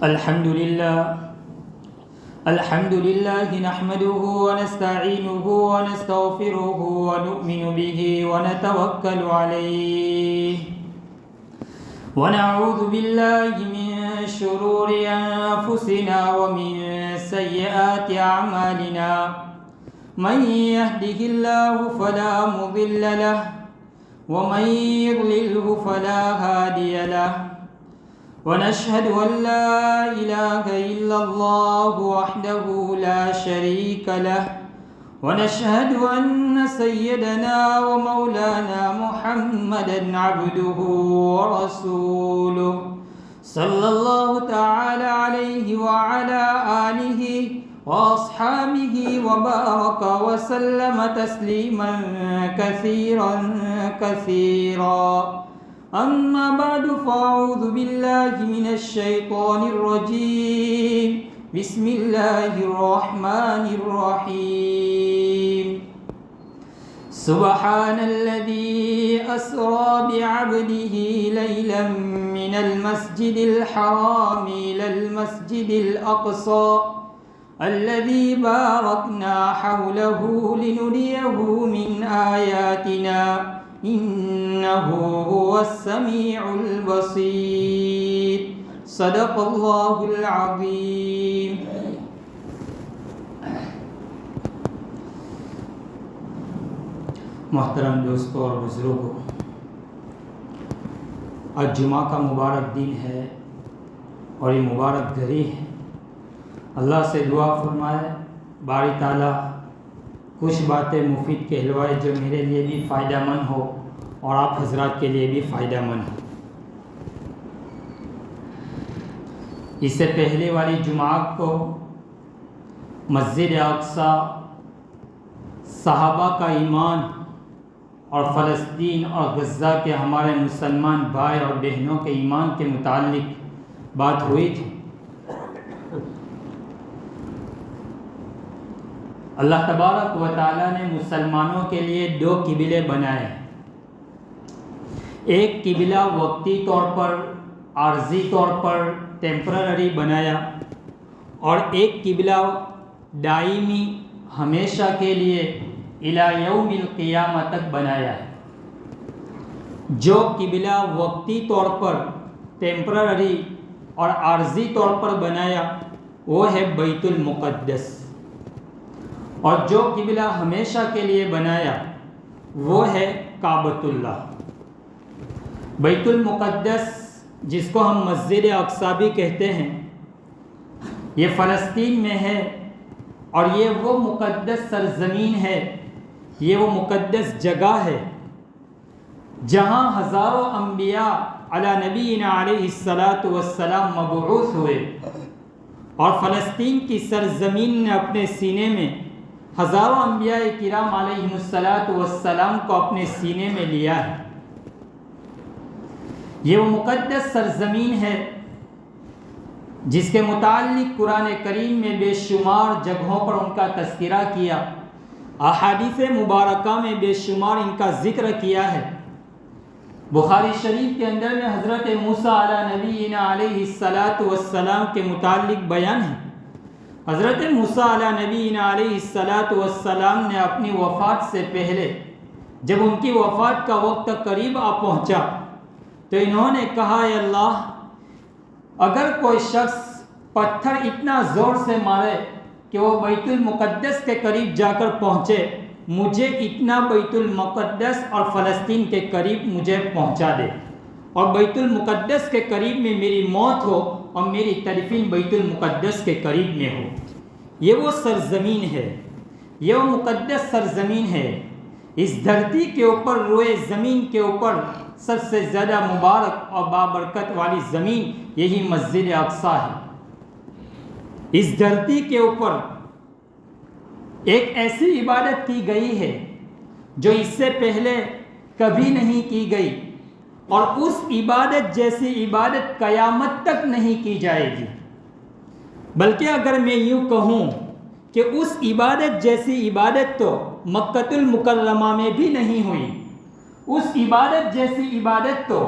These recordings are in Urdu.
الحمد لله نحمده ونستعينه ونستغفره ونؤمن به ونتوكل عليه ونعوذ بالله من شرور أنفسنا ومن سيئات أعمالنا من يهده الله فلا مضل له ومن يضلله فلا هادي له ونشهد أن لا إله إلا الله وحده لا شريك له ونشهد أن سيدنا ومولانا محمدا عبده ورسوله صلى الله تعالى عليه وعلى آله وأصحابه وبارك وسلم تسليما كثيرا كثيرا أما بعد فأعوذ بالله من الشيطان الرجيم بسم الله الرحمن الرحيم سبحان الذي أسرى بعبده ليلا من المسجد الحرام إلى المسجد الأقصى الذي باركنا حوله لنريه من آياتنا إنه هو السميع البصير صدق الله العظيم. محترم دوستوں اور بزرگوں، آج جمعہ کا مبارک دن ہے اور یہ مبارک گھڑی ہے. اللہ سے دعا فرمائے باری تعالیٰ کچھ باتیں مفید کہلوائے جو میرے لیے بھی فائدہ مند ہو اور آپ حضرات کے لیے بھی فائدہ مند ہو. اس سے پہلے والی جمعہ کو مسجد اقصی، صحابہ کا ایمان اور فلسطین اور غزہ کے ہمارے مسلمان بھائی اور بہنوں کے ایمان کے متعلق بات ہوئی تھی. اللہ تبارک و تعالیٰ نے مسلمانوں کے لیے 2 قبلے بنائے. ایک قبلہ وقتی طور پر، عارضی طور پر، ٹیمپرری بنایا، اور ایک قبلہ دائمی ہمیشہ کے لیے الی یوم القیامہ تک بنایا. جو قبلہ وقتی طور پر، ٹیمپرری اور عارضی طور پر بنایا وہ ہے بیت المقدس، اور جو قبلہ ہمیشہ کے لیے بنایا وہ ہے کعبۃ اللہ. بیت المقدس جس کو ہم مسجد اقصی بھی کہتے ہیں، یہ فلسطین میں ہے، اور یہ وہ مقدس سرزمین ہے، یہ وہ مقدس جگہ ہے جہاں ہزاروں انبیاء علی نبینا علیہ السلام مبعوث ہوئے، اور فلسطین کی سرزمین نے اپنے سینے میں ہزاروں انبیاء کرام علیہ السلام کو اپنے سینے میں لیا ہے. یہ وہ مقدس سرزمین ہے جس کے متعلق قرآن کریم میں بے شمار جگہوں پر ان کا تذکرہ کیا، احادیث مبارکہ میں بے شمار ان کا ذکر کیا ہے. بخاری شریف کے اندر میں حضرت موسیٰ علی نبینا علیہ السلام کے متعلق بیان ہے. حضرت موسیٰ علی نبینا علیہ السلام نے اپنی وفات سے پہلے، جب ان کی وفات کا وقت قریب آ پہنچا، تو انہوں نے کہا اے اللہ، اگر کوئی شخص پتھر اتنا زور سے مارے کہ وہ بیت المقدس کے قریب جا کر پہنچے، مجھے اتنا بیت المقدس اور فلسطین کے قریب مجھے پہنچا دے، اور بیت المقدس کے قریب میں میری موت ہو اور میری تدفین بیت المقدس کے قریب میں ہو. یہ وہ سرزمین ہے، یہ وہ مقدس سرزمین ہے. اس دھرتی کے اوپر، روئے زمین کے اوپر سب سے زیادہ مبارک اور بابرکت والی زمین یہی مسجد اقصی ہے. اس دھرتی کے اوپر ایک ایسی عبادت کی گئی ہے جو اس سے پہلے کبھی نہیں کی گئی، اور اس عبادت جیسی عبادت قیامت تک نہیں کی جائے گی. بلکہ اگر میں یوں کہوں کہ اس عبادت جیسی عبادت تو مکۃ المکرمہ میں بھی نہیں ہوئی، اس عبادت جیسی عبادت تو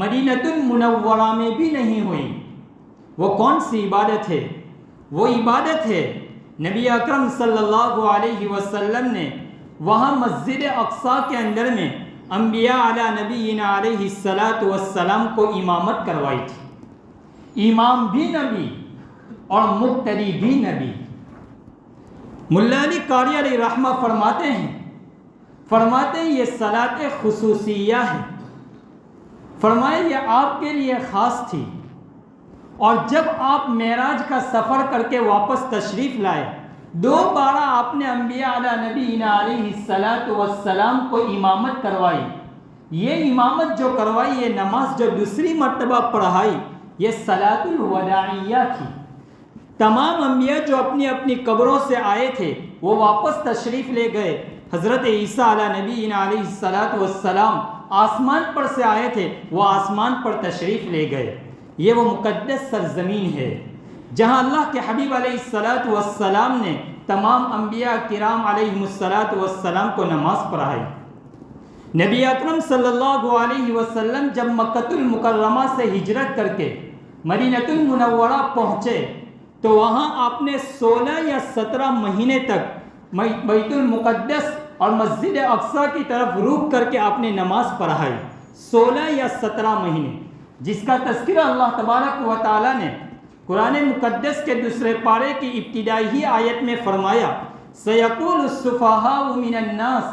مدینۃ المنورہ میں بھی نہیں ہوئی. وہ کون سی عبادت ہے؟ وہ عبادت ہے نبی اکرم صلی اللہ علیہ وسلم نے وہاں مسجد اقصیٰ کے اندر میں انبیاء علی نبینا علیہ الصلاۃ والسلام کو امامت کروائی تھی۔ امام بھی نبی اور مقتدی بھی نبی۔ ملا علی قاری علیہ رحمہ فرماتے ہیں یہ صلاۃ خصوصیہ ہے، فرمایا یہ آپ کے لیے خاص تھی، اور جب آپ معراج کا سفر کر کے واپس تشریف لائے دوبارہ آپ نے انبیاء علی نبینا علیہ الصلاۃ والسلام کو امامت کروائی۔ یہ امامت جو کروائی، یہ نماز جو دوسری مرتبہ پڑھائی، یہ صلاۃ الوداعیہ تھی۔ تمام انبیاء جو اپنی اپنی قبروں سے آئے تھے وہ واپس تشریف لے گئے۔ حضرت عیسیٰ علی نبینا علیہ الصلاۃ والسلام آسمان پر سے آئے تھے، وہ آسمان پر تشریف لے گئے۔ یہ وہ مقدس سرزمین ہے جہاں اللہ کے حبیب علیہ الصلاۃ والسلام نے تمام انبیاء کرام علیہ الصلاۃ والسلام کو نماز پڑھائی۔ نبی اکرم صلی اللہ علیہ وسلم جب مکۃ المکرمہ سے ہجرت کر کے مدینہ المنورہ پہنچے تو وہاں آپ نے 16 یا 17 مہینے تک بیت المقدس اور مسجد اقصیٰ کی طرف رخ کر کے آپ نے نماز پڑھائی، 16 یا 17 مہینے، جس کا تذکرہ اللہ تبارک و تعالیٰ نے قرآن مقدس کے دوسرے پارے کی ابتدائی آیت میں فرمایا، سَيَقُولُ السُّفَهَاءُ مِنَ النَّاسِ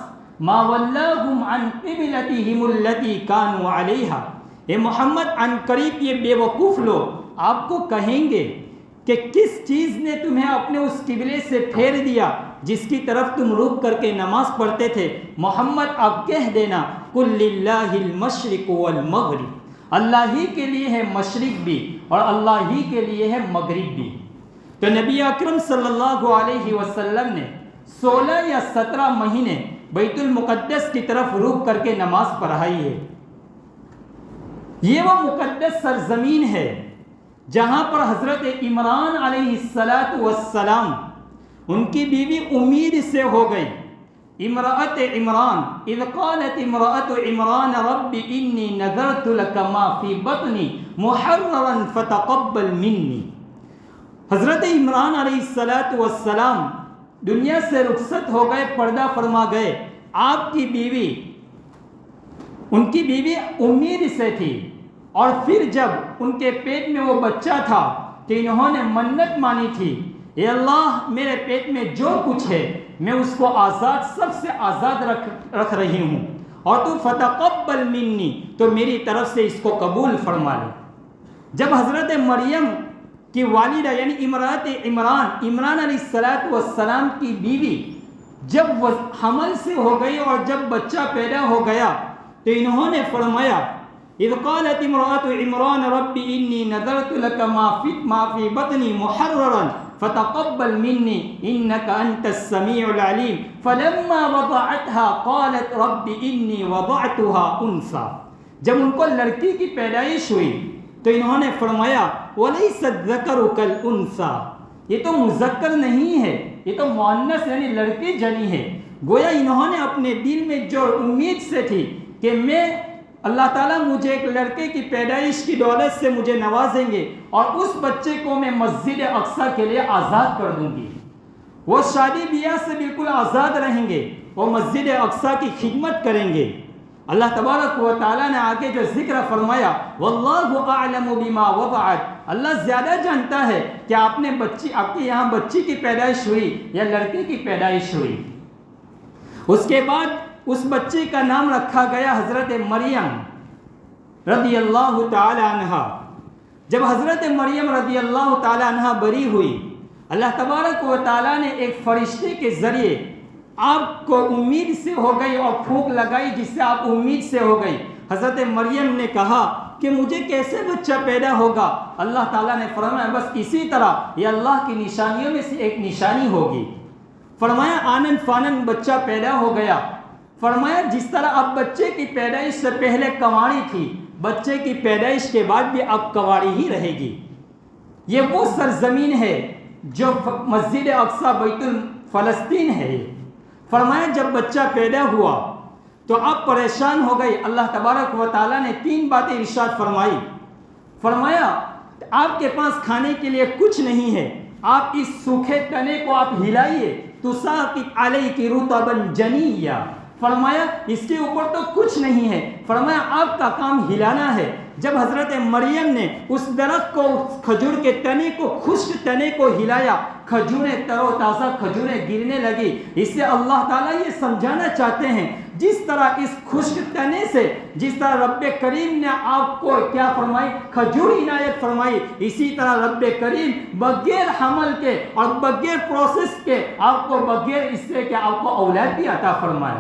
مَا وَلَّاهُمْ عَنْ قِبْلَتِهِمُ الَّتِي كَانُوا عَلَيْهَا۔ اے محمد، عن قریب یہ بے وقوف لوگ آپ کو کہیں گے کہ کس چیز نے تمہیں اپنے اس قبلے سے پھیر دیا جس کی طرف تم رخ کر کے نماز پڑھتے تھے۔ محمد آپ کہہ دینا، قُل لِلَّهِ الْمَشْرِقُ وَالْمَغْرِبُ، اللہ ہی کے لیے ہے مشرق بھی اور اللہ ہی کے لیے ہے مغرب بھی۔ تو نبی اکرم صلی اللہ علیہ وسلم نے 16 یا 17 مہینے بیت المقدس کی طرف رخ کر کے نماز پڑھائی ہے۔ یہ وہ مقدس سرزمین ہے جہاں پر حضرت عمران علیہ السلام ان کی بیوی امید سے ہو گئی۔ امرأت عمران اذ قالت امرأت عمران رب انی نذرت لک ما فی بطنی محررا فتقبل منی۔ حضرت عمران علیہ السلام دنیا سے رخصت ہو گئے، پردہ فرما گئے۔ آپ کی بیوی، ان کی بیوی امید سے تھی، اور پھر جب ان کے پیٹ میں وہ بچہ تھا تو انہوں نے منت مانی تھی، اے اللہ میرے پیٹ میں جو کچھ ہے میں اس کو آزاد، سب سے آزاد رکھ رہی ہوں، اور تو فتقبل منی، تو میری طرف سے اس کو قبول فرما لے۔ جب حضرت مریم کی والدہ یعنی امرأت عمران علیہ السلام کی بیوی جب حمل سے ہو گئی اور جب بچہ پیدا ہو گیا تو انہوں نے فرمایا، اذ قالت امرأت عمران رب انی نذرت لک ما فی بطنی محررا فتقبل منی انک انت السمیع العلیم فلما وضعتها قالت رب انی وضعتها انثی۔ جب ان کو لڑکی کی پیدائش ہوئی تو انہوں نے فرمایا، ولیس الذکر کالانثی، یہ تو مذکر نہیں ہے، یہ تو مؤنث یعنی لڑکی جنی ہے۔ گویا انہوں نے اپنے دل میں جو امید سے تھی کہ میں اللہ تعالیٰ مجھے ایک لڑکے کی پیدائش کی دولت سے مجھے نوازیں گے اور اس بچے کو میں مسجد اقصیٰ کے لیے آزاد کر دوں گی، وہ شادی بیاہ سے بالکل آزاد رہیں گے، وہ مسجد اقصیٰ کی خدمت کریں گے۔ اللہ تبارک و تعالیٰ نے آگے جو ذکر فرمایا، واللہ اعلم بما وضعت، اللہ زیادہ جانتا ہے کہ آپ کے یہاں بچی کی پیدائش ہوئی یا لڑکے کی پیدائش ہوئی۔ اس کے بعد اس بچے کا نام رکھا گیا حضرت مریم رضی اللہ تعالی عنہ۔ جب حضرت مریم رضی اللہ تعالی عنہ بری ہوئی، اللہ تبارک و تعالیٰ نے ایک فرشتے کے ذریعے آپ کو امید سے ہو گئی اور پھونک لگائی جس سے آپ امید سے ہو گئی۔ حضرت مریم نے کہا کہ مجھے کیسے بچہ پیدا ہوگا؟ اللہ تعالیٰ نے فرمایا بس اسی طرح یہ اللہ کی نشانیوں میں سے ایک نشانی ہوگی۔ فرمایا آنن فانن بچہ پیدا ہو گیا۔ فرمایا جس طرح اب بچے کی پیدائش سے پہلے کنواری تھی، بچے کی پیدائش کے بعد بھی اب کنواری ہی رہے گی۔ یہ وہ سرزمین ہے جو مسجد اقصیٰ بیت فلسطین ہے۔ فرمایا جب بچہ پیدا ہوا تو اب پریشان ہو گئی۔ اللہ تبارک و تعالیٰ نے 3 باتیں ارشاد فرمائی۔ فرمایا آپ کے پاس کھانے کے لیے کچھ نہیں ہے، آپ اس سوکھے تنے کو آپ ہلائیے، تساقط علیک رطبا جنیا، فرمایا اس کے اوپر تو کچھ نہیں ہے، فرمایا آپ کا کام ہلانا ہے۔ جب حضرت مریم نے اس درخت کو، کھجور کے تنے کو، خشک تنے کو ہلایا، کھجوریں تر و تازہ کھجوریں گرنے لگی۔ اس سے اللہ تعالیٰ یہ سمجھانا چاہتے ہیں جس طرح اس خشک تنے سے، جس طرح رب کریم نے آپ کو کیا فرمائی، کھجور عنایت فرمائی، اسی طرح رب کریم بغیر حمل کے اور بغیر پروسیس کے آپ کو، بغیر اس سے کہ آپ کو اولاد بھی عطا فرمائے۔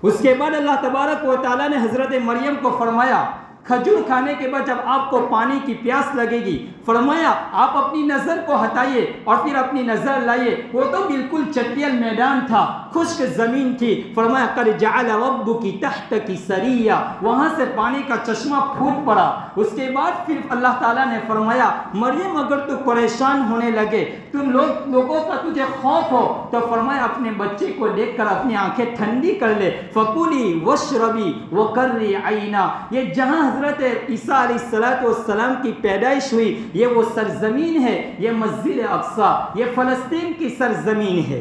اس کے بعد اللہ تبارک و تعالیٰ نے حضرت مریم کو فرمایا کھجور کھانے کے بعد جب آپ کو پانی کی پیاس لگے گی، فرمایا آپ اپنی نظر کو ہٹائیے اور پھر اپنی نظر لائیے، وہ تو بالکل چٹیل میدان تھا، خشک زمین تھی، فرمایا قد جعل ربک تحتک سریا، وہاں سے پانی کا چشمہ پھوٹ پڑا۔ اس کے بعد پھر اللہ تعالیٰ نے فرمایا مریم اگر تو پریشان ہونے لگے، تم لوگوں کا تجھے خوف ہو، تو فرمایا اپنے بچے کو دیکھ کر اپنی آنکھیں ٹھنڈی کر لے، فکلی واشربی وقرری عینا۔ یہ جہاں حضرت عیسیٰ علیہ السلام کی پیدائش ہوئی، یہ وہ سرزمین ہے، یہ مسجد اقصی، یہ فلسطین کی سرزمین ہے۔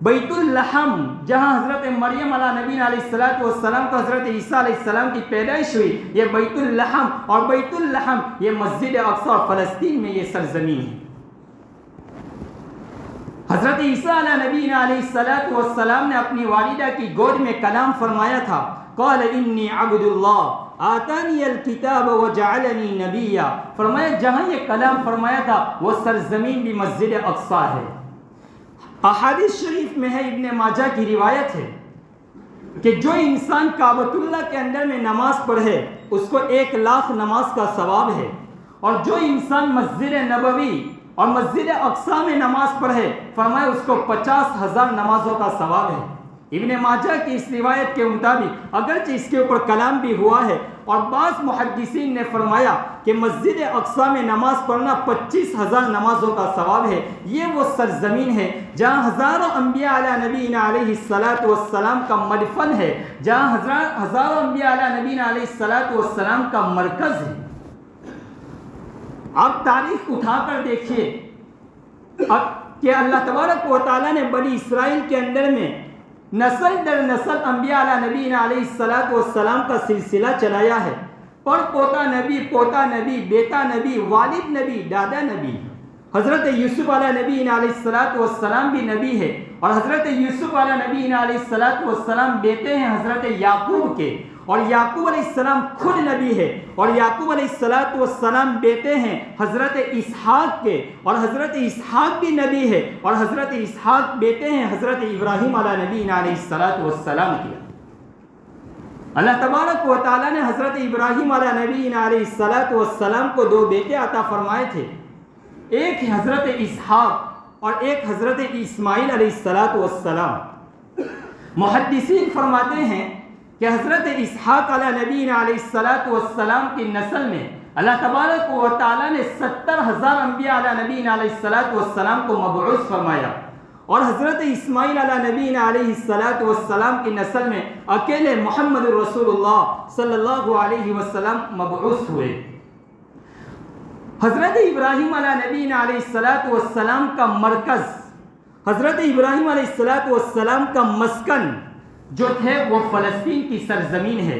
بیت اللحم جہاں حضرت مریم علیہ نبی علیہ السلام کو حضرت عیسیٰ علیہ السلام کی پیدائش ہوئی، یہ بیت اللحم، اور بیت اللحم یہ مسجد اقصی اور فلسطین میں یہ سرزمین ہے۔ حضرت عیسیٰ علیہ نبی علیہ السلام نے اپنی والدہ کی گود میں کلام فرمایا تھا، قال انی عبد اللہ آتانی الکتاب وجعلنی نبیا، فرمایا جہاں یہ کلام فرمایا تھا وہ سرزمین بھی مسجد اقصی ہے۔ احادیث شریف میں ہے، ابن ماجہ کی روایت ہے کہ جو انسان کعبۃ اللہ کے اندر میں نماز پڑھے اس کو 1,00,000 نماز کا ثواب ہے، اور جو انسان مسجد نبوی اور مسجد اقصی میں نماز پڑھے، فرمایا اس کو 50,000 نمازوں کا ثواب ہے۔ ابن ماجہ کی اس روایت کے مطابق اگرچہ اس کے اوپر کلام بھی ہوا ہے، اور بعض محدثین نے فرمایا کہ مسجد اقصی میں نماز پڑھنا 25,000 نمازوں کا ثواب ہے۔ یہ وہ سرزمین ہے جہاں ہزاروں انبیاء علیہ نبی علیہ السلام کا مدفن ہے، جہاں ہزاروں انبیاء علیہ نبی علیہ السلام کا مرکز ہے۔ آپ تاریخ اٹھا کر دیکھیے کہ اللہ تبارک و تعالیٰ نے بنی اسرائیل کے اندر میں نسل در نسل انبیاء علیہ نبی علیہ السلام کا سلسلہ چلایا ہے، پر پوتا نبی، پوتا نبی، بیٹا نبی، والد نبی، دادا نبی۔ حضرت یوسف علیہ نبی علیہ السلام بھی نبی ہے، اور حضرت یوسف علیہ نبی علیہ السلام بیٹے ہیں حضرت یعقوب کے، اور یعقوب علیہ السلام خود نبی ہے، اور یعقوب علیہ السلام بیٹے ہیں حضرت اسحاق کے، اور حضرت اسحاق بھی نبی ہے، اور حضرت اسحاق بیٹے ہیں حضرت ابراہیم علیہ نبی علیہ السلام کے۔ اللہ تبارک و تعالیٰ نے حضرت ابراہیم علیہ نبی علیہ السلام کو 2 بیٹے عطا فرمائے تھے، ایک حضرت اسحاق اور ایک حضرت اسماعیل علیہ السلام۔ محدثین فرماتے ہیں کہ حضرت اسحاق علیہ نبی علیہ السلام کی نسل میں اللہ تبارک و تعالیٰ نے 70,000 انبیاء علیہ نبی علیہ السلام کو مبعوث فرمایا، اور حضرت اسماعیل علیہ نبی علیہ السلام کی نسل میں اکیلے محمد رسول اللہ صلی اللہ علیہ وسلم مبعوث ہوئے۔ حضرت ابراہیم علیہ نبی علیہ السلام کا مرکز، حضرت ابراہیم علیہ السلام کا مسکن جو تھے وہ فلسطین کی سرزمین ہے۔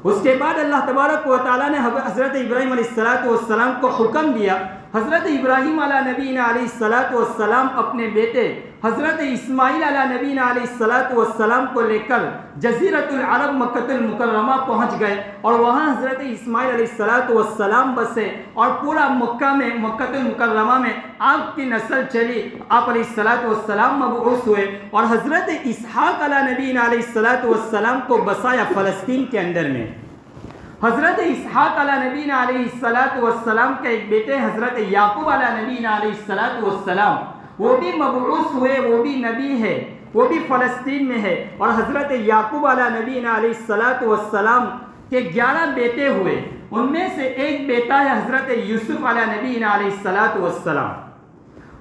اس کے بعد اللہ تبارک و تعالیٰ نے حضرت ابراہیم علیہ السلام کو حکم دیا، حضرت ابراہیم علیہ نبی علیہ السلام اپنے بیٹے حضرت اسماعیل علیہ نبی علیہ السلام کو لے کر جزیرۃ العرب مکۃ المکرمہ پہنچ گئے، اور وہاں حضرت اسماعیل علیہ السلام بسے، اور پورا مکہ میں، مکۃ المکرمہ میں آپ کی نسل چلی، آپ علیہ السلام مبعوث ہوئے، اور حضرت اسحاق علیہ نبی علیہ السلام کو بسایا فلسطین کے اندر میں۔ حضرت اسحاق علیہ نبی علیہ السلام کے ایک بیٹے حضرت یعقوب علیہ نبی علیہ السلام، وہ بھی مبعوث ہوئے، وہ بھی نبی ہے، وہ بھی فلسطین میں ہے، اور حضرت یعقوب علیہ نبی علیہ السلام کے 11 بیٹے ہوئے، ان میں سے ایک بیٹا ہے حضرت یوسف علیہ نبی علیہ السلام۔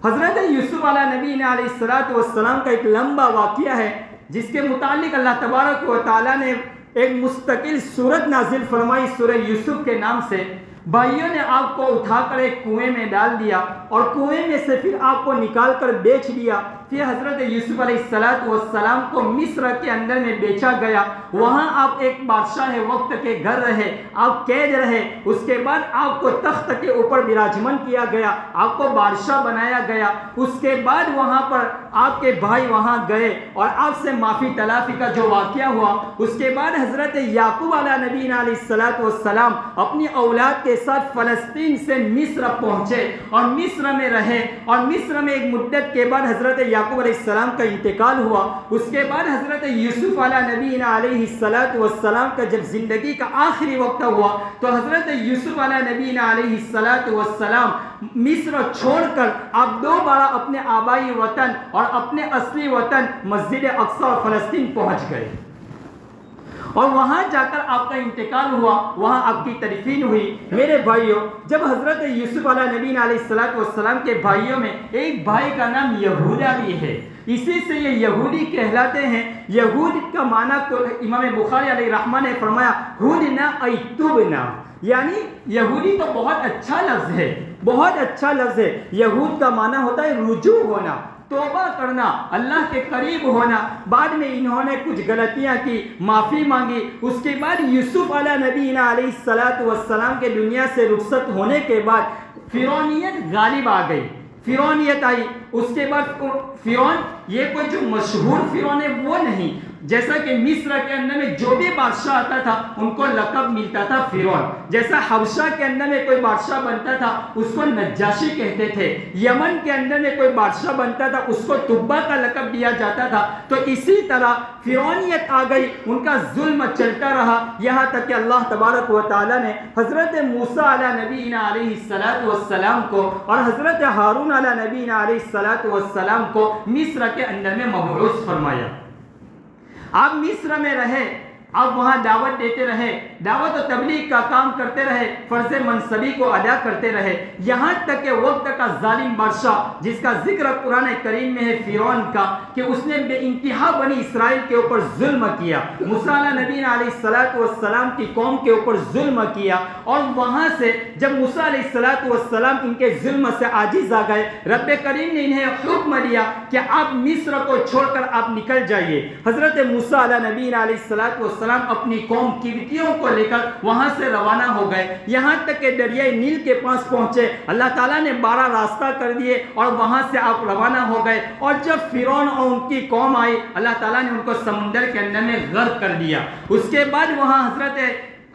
حضرت یوسف علیہ نبی علیہ السلام کا ایک لمبا واقعہ ہے جس کے متعلق اللہ تبارک و تعالیٰ نے ایک مستقل سورت نازل فرمائی سورہ یوسف کے نام سے۔ بھائیوں نے آپ کو اٹھا کر ایک کنویں میں ڈال دیا اور کنویں میں سے پھر آپ کو نکال کر بیچ دیا. پھر حضرت یوسف علیہ السلام کو مصر کے اندر میں بیچا گیا. وہاں آپ ایک بادشاہ وقت کے گھر رہے, آپ قید رہے. اس کے بعد آپ کو تخت کے اوپر براجمان کیا گیا, آپ کو بادشاہ بنایا گیا. اس کے بعد وہاں پر آپ کے بھائی وہاں گئے اور آپ سے معافی تلافی کا جو واقعہ ہوا. اس کے بعد حضرت یعقوب علیہ نبی علیہ السلام اپنی اولاد کے ساتھ فلسطین سے مصر پہنچے اور مصر میں رہے, اور مصر میں ایک مدت کے بعد حضرت یعقوب علیہ السلام کا انتقال ہوا. اس کے بعد حضرت یوسف علیہ نبی علیہ السلام کا جب زندگی کا آخری وقت ہوا تو حضرت یوسف علیہ نبی علیہ السلام مصر چھوڑ کر آپ دوبارہ اپنے آبائی وطن اور اپنے اصلی وطن مسجد اقصی اور فلسطین پہنچ گئے, اور وہاں جا کر آپ کا انتقال ہوا, وہاں آپ کی تدفین ہوئی. میرے بھائیوں, جب حضرت یوسف علیہ نبی علیہ السلام کے بھائیوں میں ایک بھائی کا نام یہودا بھی ہے, اسی سے یہ یہودی کہلاتے ہیں. یہود کا معنی تو امام بخاری علیہ رحمہ نے فرمایا ہودنا ای تبنا, یعنی یہودی تو بہت اچھا لفظ ہے, بہت اچھا لفظ ہے. یہود کا معنی ہوتا ہے رجوع ہونا, توبہ کرنا, اللہ کے قریب ہونا. بعد میں انہوں نے کچھ غلطیاں کی, معافی مانگی. اس کے بعد یوسف علیہ نبی علیہ السلام کے دنیا سے رخصت ہونے کے بعد فرعونیت غالب آ گئی, فرعونیت آئی. اس کے بعد فرعون یہ کوئی جو مشہور فرعون ہے وہ نہیں, جیسا کہ مصر کے اندر میں جو بھی بادشاہ آتا تھا ان کو لقب ملتا تھا فرعون. جیسا حبشہ کے اندر میں کوئی بادشاہ بنتا تھا اس کو نجاشی کہتے تھے, یمن کے اندر میں کوئی بادشاہ بنتا تھا اس کو تبا کا لقب دیا جاتا تھا. تو اسی طرح فرعونیت آ گئی, ان کا ظلم چلتا رہا, یہاں تک کہ اللہ تبارک و تعالی نے حضرت موسیٰ علیہ نبی علیہ السلام کو اور حضرت ہارون علیہ نبی علیہ السلام کو مصر کے اندر میں مبعوث فرمایا. آپ مصر میں رہے, آپ وہاں دعوت دیتے رہے, دعوت و تبلیغ کا کام کرتے رہے, فرض منصبی کو ادا کرتے رہے, یہاں تک کہ وقت کا ظالم بادشاہ جس کا ذکر قرآن کریم میں ہے فرعون کا, کہ اس نے بے انتہا بنی اسرائیل کے اوپر ظلم کیا, موسیٰ علیہ نبی علیہ السلام کی قوم کے اوپر ظلم کیا. اور وہاں سے جب موسیٰ علیہ السلام ان کے ظلم سے عاجز آ گئے, رب کریم نے انہیں حکم دیا کہ آپ مصر کو چھوڑ کر آپ نکل جائیے. حضرت موسیٰ علیہ نبی علیہ السلام اپنی قوم کیوتیوں کو لے کر وہاں سے روانہ ہو گئے, یہاں تک کہ دریائے نیل کے پاس پہنچے. اللہ تعالیٰ نے 12 راستہ کر دیے اور وہاں سے آپ روانہ ہو گئے. اور جب فرعون اور ان کی قوم آئی, اللہ تعالیٰ نے ان کو سمندر کے اندر میں غرق کر دیا. اس کے بعد وہاں حضرت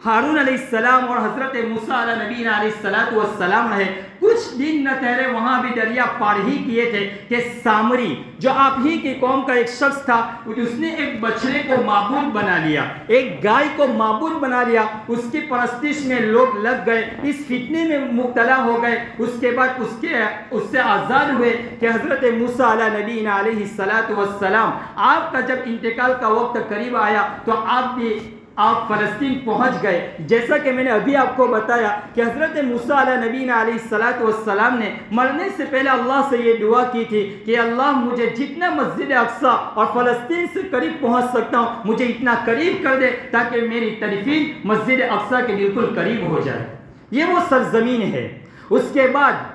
ہارون علیہ السلام اور حضرت موسیٰ علیہ نبی علیہ السلام رہے. کچھ دن نہ ٹھہرے, وہاں بھی دریا پار ہی کیے تھے کہ سامری جو آپ ہی کی قوم کا ایک شخص تھا, اس نے ایک بچڑے کو معبود بنا لیا, ایک گائے کو معبود بنا لیا. اس کی پرستش میں لوگ لگ گئے, اس فتنے میں مبتلا ہو گئے. اس کے بعد اس سے آزاد ہوئے کہ حضرت موسیٰ علیہ نبی علیہ السلام آپ کا جب انتقال کا وقت قریب آیا تو آپ فلسطین پہنچ گئے. جیسا کہ میں نے ابھی آپ کو بتایا کہ حضرت موسیٰ علیہ نبی علیہ السلام نے مرنے سے پہلے اللہ سے یہ دعا کی تھی کہ اللہ مجھے جتنا مسجد اقصی اور فلسطین سے قریب پہنچ سکتا ہوں مجھے اتنا قریب کر دے تاکہ میری تدفین مسجد اقصی کے بالکل قریب ہو جائے. یہ وہ سرزمین ہے. اس کے بعد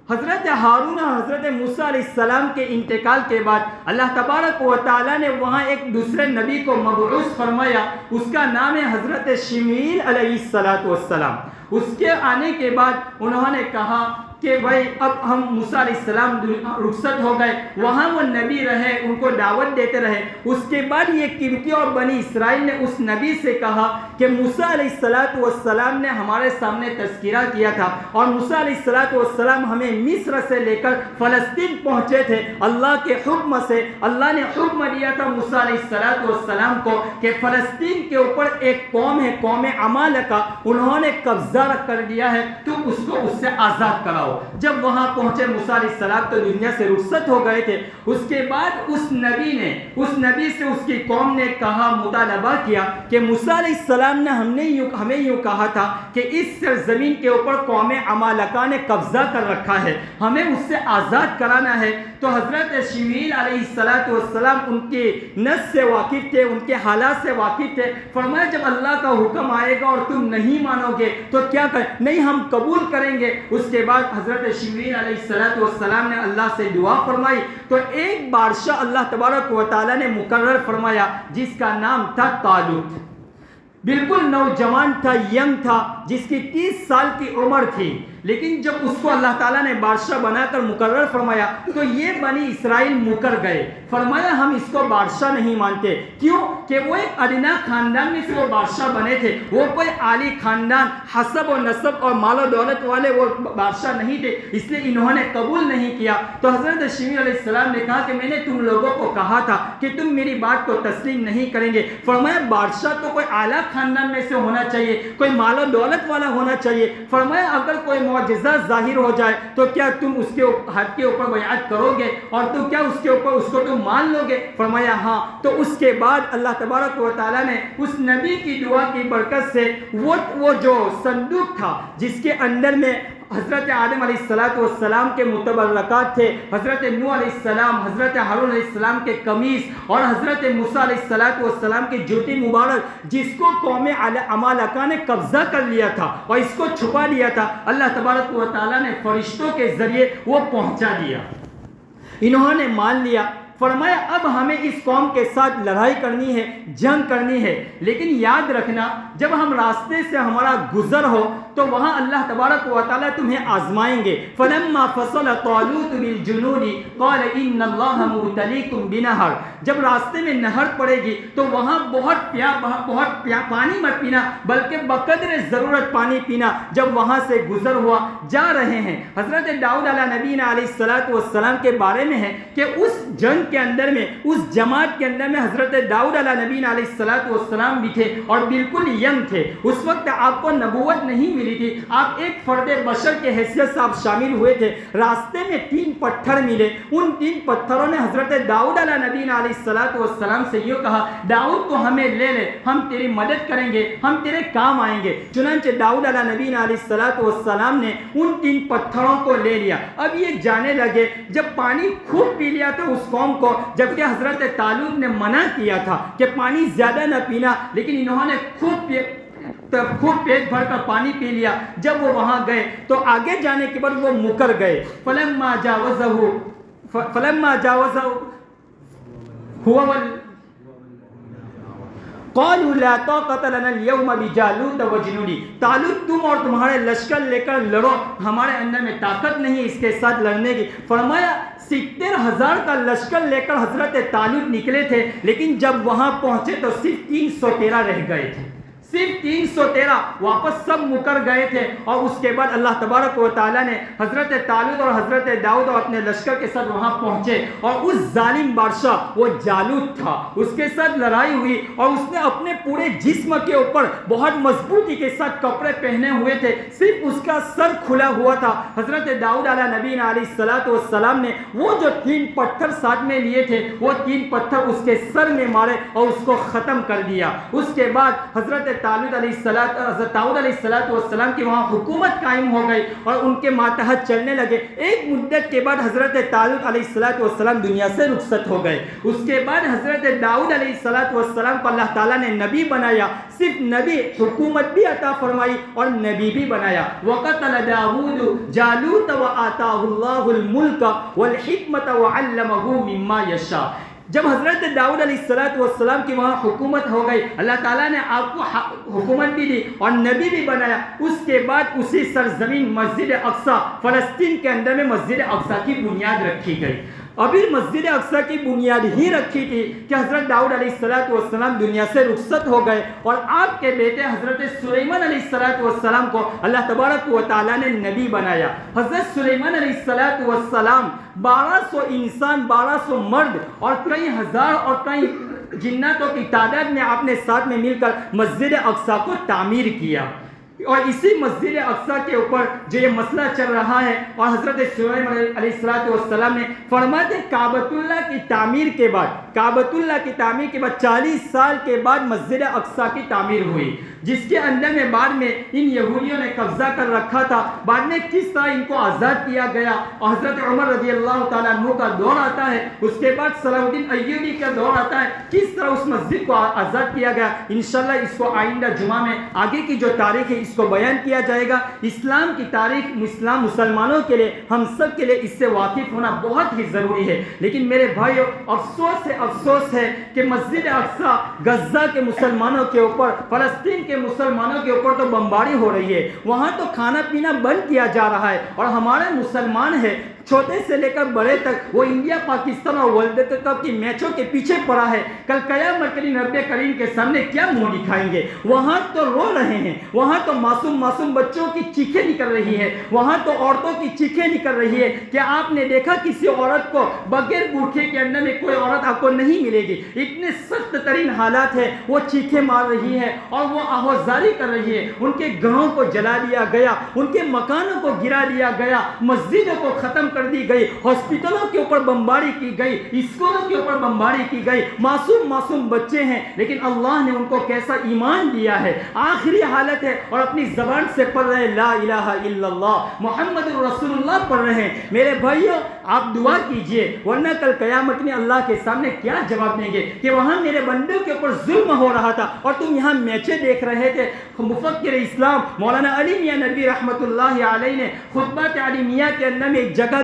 حضرت ہارون اور حضرت موسیٰ علیہ السلام کے انتقال کے بعد اللہ تبارک و تعالیٰ نے وہاں ایک دوسرے نبی کو مبعوث فرمایا. اس کا نام ہے حضرت شمیل علیہ السلام. اس کے آنے کے بعد انہوں نے کہا کہ بھائی اب ہم موسیٰ علیہ السلام رخصت ہو گئے, وہاں وہ نبی رہے, ان کو دعوت دیتے رہے. اس کے بعد یہ قبطی اور بنی اسرائیل نے اس نبی سے کہا کہ موسیٰ علیہ السلام نے ہمارے سامنے تذکرہ کیا تھا اور موسیٰ علیہ السلام ہمیں مصر سے لے کر فلسطین پہنچے تھے. اللہ کے حکم سے اللہ نے حکم دیا تھا موسیٰ علیہ السلام کو کہ فلسطین کے اوپر ایک قوم ہے, قوم عمالقہ, انہوں نے قبضہ کر دیا ہے, تم اس کو اس سے آزاد کراؤ. جب وہاں پہنچے موسیٰ علیہ السلام تو دنیا سے رخصت ہو گئے تھے. اس کے بعد اس نبی سے اس کی قوم نے کہا, مطالبہ کیا کہ موسیٰ علیہ السلام نے ہمیں یوں کہا تھا کہ اس سرزمین کے اوپر قوم عمالقہ نے قبضہ کر رکھا ہے, ہمیں اس سے آزاد کرانا ہے. تو حضرت شمیل علیہ السلام ان کے نس سے واقف تھے، ان کے حالات سے واقف تھے. فرمایا جب اللہ کا حکم آئے گا اور تم نہیں مانو گے تو کیا کریں؟ نہیں ہم قبول کریں گے. اس کے بعد حضرت شمیل علیہ السلام نے اللہ سے دعا فرمائی تو ایک بادشاہ اللہ تبارک و تعالیٰ نے مقرر فرمایا جس کا نام تھا طالوت. بالکل نوجوان تھا، ینگ تھا، جس کی 30 سال کی عمر تھی. لیکن جب اس کو اللہ تعالیٰ نے بادشاہ بنا کر مقرر فرمایا تو یہ بنی اسرائیل مکر گئے. فرمایا ہم اس کو بادشاہ نہیں مانتے. کیوں؟ کہ وہ ایک ادنا خاندان میں سے وہ بادشاہ بنے تھے، وہ کوئی عالی خاندان، حسب و نسب اور مال و دولت والے وہ بادشاہ نہیں تھے، اس لیے انہوں نے قبول نہیں کیا. تو حضرت شمیل علیہ السلام نے کہا کہ میں نے تم لوگوں کو کہا تھا کہ تم میری بات کو تسلیم نہیں کریں گے. فرمایا بادشاہ تو کوئی اعلیٰ خاندان میں سے ہونا چاہیے، کوئی مال و دولت والا ہونا چاہیے. فرمایا اگر کوئی معجزہ ظاہر ہو جائے تو کیا تم اس کے حد کے اوپر بیعت کرو گے اور تو کیا اس کے اوپر اس کو تم مان لو گے؟ فرمایا ہاں. تو اس کے بعد اللہ تبارک و تعالیٰ نے اس نبی کی دعا کی برکت سے وہ جو صندوق تھا جس کے اندر میں حضرت آدم علیہ السلام کے متبرکات تھے، حضرت نوح علیہ السلام، حضرت ہارون علیہ السلام کے قمیص اور حضرت موسیٰ علیہ السلام کی جوتی مبارک، جس کو قوم عمالقہ نے قبضہ کر لیا تھا اور اس کو چھپا لیا تھا، اللہ تبارک و تعالیٰ نے فرشتوں کے ذریعے وہ پہنچا دیا. انہوں نے مان لیا. فرمایا اب ہمیں اس قوم کے ساتھ لڑائی کرنی ہے، جنگ کرنی ہے، لیکن یاد رکھنا جب ہم راستے سے ہمارا گزر ہو تو وہاں اللہ تبارک و تعالیٰ تمہیں آزمائیں گے. فلما فصل طالوت بالجنود قال ان اللہ مبتلیکم بنہر. جب راستے میں نہر پڑے گی تو وہاں بہت پانی مت پینا بلکہ بقدر ضرورت پانی پینا. جب وہاں سے گزر ہوا جا رہے ہیں، حضرت داؤد علیہ نبی علیہ السلام کے بارے میں ہے کہ اس جنگ کے اندر میں، اس جماعت کے اندر میں حضرت داؤد علیہ نبی علیہ السلام بھی تھے اور بالکل ینگ تھے. اس وقت آپ کو نبوت نہیں ملی تھی، آپ ایک فرد بشر کے حیثیت سے آپ شامل ہوئے تھے. راستے میں 3 پتھر ملے. ان 3 پتھروں نے حضرت داؤد علیہ نبی علیہ السلام سے یہ کہا داؤد کو ہمیں لے لے، ہم تیری مدد کریں گے، ہم تیرے کام آئیں گے. چنانچہ داؤد علیہ نبی علیہ السلام نے ان 3 پتھروں کو لے لیا. اب یہ جانے لگے. جب پانی خوب پی لیا تو اس قوم کو، جبکہ حضرت طالوت نے منع کیا تھا کہ پانی زیادہ نہ پینا، لیکن انہوں نے خوب پیٹ بھر کر پانی پی لیا. جب وہ وہاں گئے تو آگے جانے کے بعد وہ مکر گئے. فلما جاوزه هو قالوا لا طاقت لنا اليوم بجالوت وجنوده. طالوت تم اور تمہارے لشکر لے کر لڑو، ہمارے اندر میں طاقت نہیں اس کے ساتھ لڑنے کی. فرمایا 70,000 کا لشکر لے کر حضرت طالوت نکلے تھے، لیکن جب وہاں پہنچے تو صرف 313 رہ گئے تھے. صرف 313 واپس سب مکر گئے تھے. اور اس کے بعد اللہ تبارک و تعالیٰ نے حضرت طالوت اور حضرت داؤد اور اپنے لشکر کے ساتھ وہاں پہنچے اور اس ظالم بادشاہ وہ جالوت تھا، اس کے ساتھ لڑائی ہوئی اور اس نے اپنے پورے جسم کے اوپر بہت مضبوطی کے ساتھ کپڑے پہنے ہوئے تھے، صرف اس کا سر کھلا ہوا تھا. حضرت داؤد علیہ نبی علیہ السلام نے وہ جو 3 پتھر ساتھ میں لیے تھے وہ 3 پتھر اس کے سر میں مارے اور اس کو ختم کر دیا. اس کے بعد حضرت داؤد علیہ السلام کی وہاں حکومت قائم ہو گئی اور ان کے ماتحت چلنے لگے. ایک مدت کے بعد حضرت داؤد علیہ السلام دنیا سے رخصت ہو گئے. اس کے بعد حضرت داؤد علیہ السلام کو اللہ تعالیٰ نے نبی بنایا. صرف نبی، حکومت بھی عطا فرمائی اور نبی بھی بنایا. وقتل داؤد جالوت وآتاہ اللہ الملک والحکمت وعلمہ مما یشاء. جب حضرت داؤد علیہ السلام کی وہاں حکومت ہو گئی، اللہ تعالیٰ نے آپ کو حکومت بھی دی اور نبی بھی بنایا. اس کے بعد اسی سرزمین مسجد اقصی فلسطین کے اندر میں مسجد اقصی کی بنیاد رکھی گئی. ابھی مسجد اقصی کی بنیاد ہی رکھی تھی کہ حضرت داؤد علیہ السلام دنیا سے رخصت ہو گئے اور آپ کے بیٹے حضرت سلیمان علیہ السلام کو اللہ تبارک و تعالیٰ نے نبی بنایا. حضرت سلیمان علیہ السلام 1200 انسان، 1200 مرد اور کئی ہزار اور کئی جناتوں کی تعداد میں آپ نے ساتھ میں مل کر مسجد اقصی کو تعمیر کیا. اور اسی مسجد اقصی کے اوپر جو یہ مسئلہ چل رہا ہے اور حضرت سلیمان علیہ السلام نے فرماتے کعبۃ اللہ کی تعمیر کے بعد کعبۃ اللہ کی تعمیر کے بعد 40 سال کے بعد مسجد اقصیٰ کی تعمیر ہوئی، جس کے اندر میں بعد میں ان یہودیوں نے قبضہ کر رکھا تھا۔ بعد میں کس طرح ان کو آزاد کیا گیا، حضرت عمر رضی اللہ تعالیٰ عنہ کا دور آتا ہے، اس کے بعد صلاح الدین ایوبی کا دور آتا ہے، کس طرح اس مسجد کو آزاد کیا گیا۔ انشاءاللہ اس کو آئندہ جمعہ میں آگے کی جو تاریخ ہے اس کو بیان کیا جائے گا۔ اسلام کی تاریخ اسلام مسلمانوں کے لیے، ہم سب کے لیے اس سے واقف ہونا بہت ہی ضروری ہے۔ لیکن میرے بھائیو، افسوس ہے کہ مسجد اقصیٰ غزہ کے مسلمانوں کے اوپر، فلسطین کے مسلمانوں کے اوپر تو بمباری ہو رہی ہے، وہاں تو کھانا پینا بند کیا جا رہا ہے، اور ہمارے مسلمان ہیں چھوٹے سے لے کر بڑے تک وہ انڈیا پاکستان اور ورلڈ کپ کی میچوں کے پیچھے پڑا ہے۔ کل قیامت کے دن رب کریم کے سامنے کیا منہ دکھائیں گے؟ وہاں تو رو رہے ہیں، وہاں تو معصوم بچوں کی چیخیں نکل رہی ہے، وہاں تو عورتوں کی چیخیں نکل رہی ہے۔ کیا آپ نے دیکھا کسی عورت کو بغیر بوٹھے کے اندر میں کوئی عورت آپ کو نہیں ملے گی؟ اتنے سخت ترین حالات ہے، وہ چیخیں مار رہی ہے اور وہ آہوازاری کر رہی ہے۔ ان کے گھروں کو جلا دیا گیا، ان کے مکانوں کو گرا دیا گیا، مسجدوں کو ختم کر دی گئی، ہاسپٹلوں کے اوپر بمباری کی گئی، اسکولوں کے اوپر بمباری کی گئی۔ معصوم بچے ہیں، لیکن اللہ نے ان کو کیسا ایمان دیا ہے، آخری حالت ہے، اور اپنی زبان سے پڑھ رہے لا الہ الا اللہ محمد رسول اللہ پڑھ رہے ہیں۔ میرے بھائیوں، آپ دعا کیجئے، ورنہ کل قیامت میں اللہ کے سامنے کیا جواب دیں گے کہ وہاں میرے بندوں کے اوپر ظلم ہو رہا تھا اور تم یہاں میچیں دیکھ رہے تھے۔ مفکر اسلام مولانا علی میاں ندوی رحمۃ اللہ علیہ نے خطبہ تعلیمیہ کے اندر میں ایک جگہ